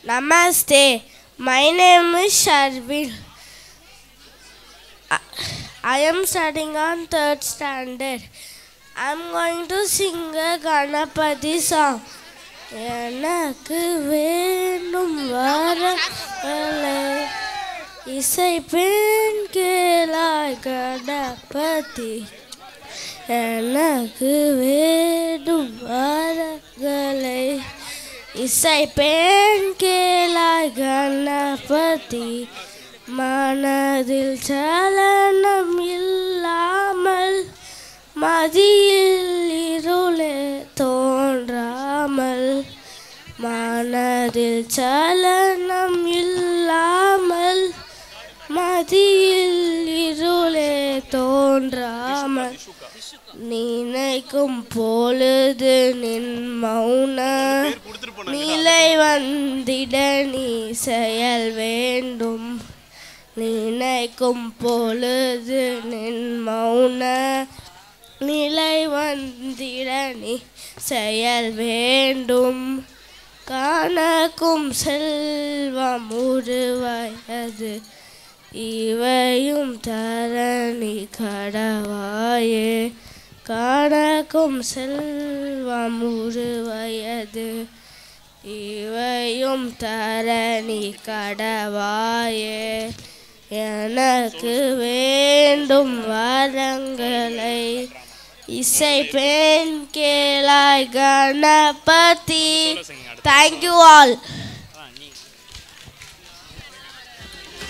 Namaste. My name is Sharvin. I am studying on 3rd standard. I am going to sing a Ganapati song. எனக்கு வேணும் வரங்களே இசைப்பேன் கேளாய் கணபதி எனக்கு வேணும் வரங்களை இசைப்பேன் கேளாய் கணபதி மனதில் சலனம் இல்லாமல் மதியில் இருளே தோன்றாமல் மனதில் சலனம் இல்லாமல் மதியில் இருளே தோன்றாமல் நினைக்கும் பொழுது நின் மௌன நிலை வந்திட நீ செயல் வேண்டும் நினைக்கும் பொழுது நின் மௌன நிலை வந்திட நீ செயல் வேண்டும் காணக்கும் செல்வம் உருவாயது இவையும் தரணி கடவாயே காணக்கும் செல்வம் உருவாயது இவையும் தரணி கடவாயே எனக்கு வேண்டும் வரங்களை இசைப்பேன் கேளாய் கணபதி. Thank you all.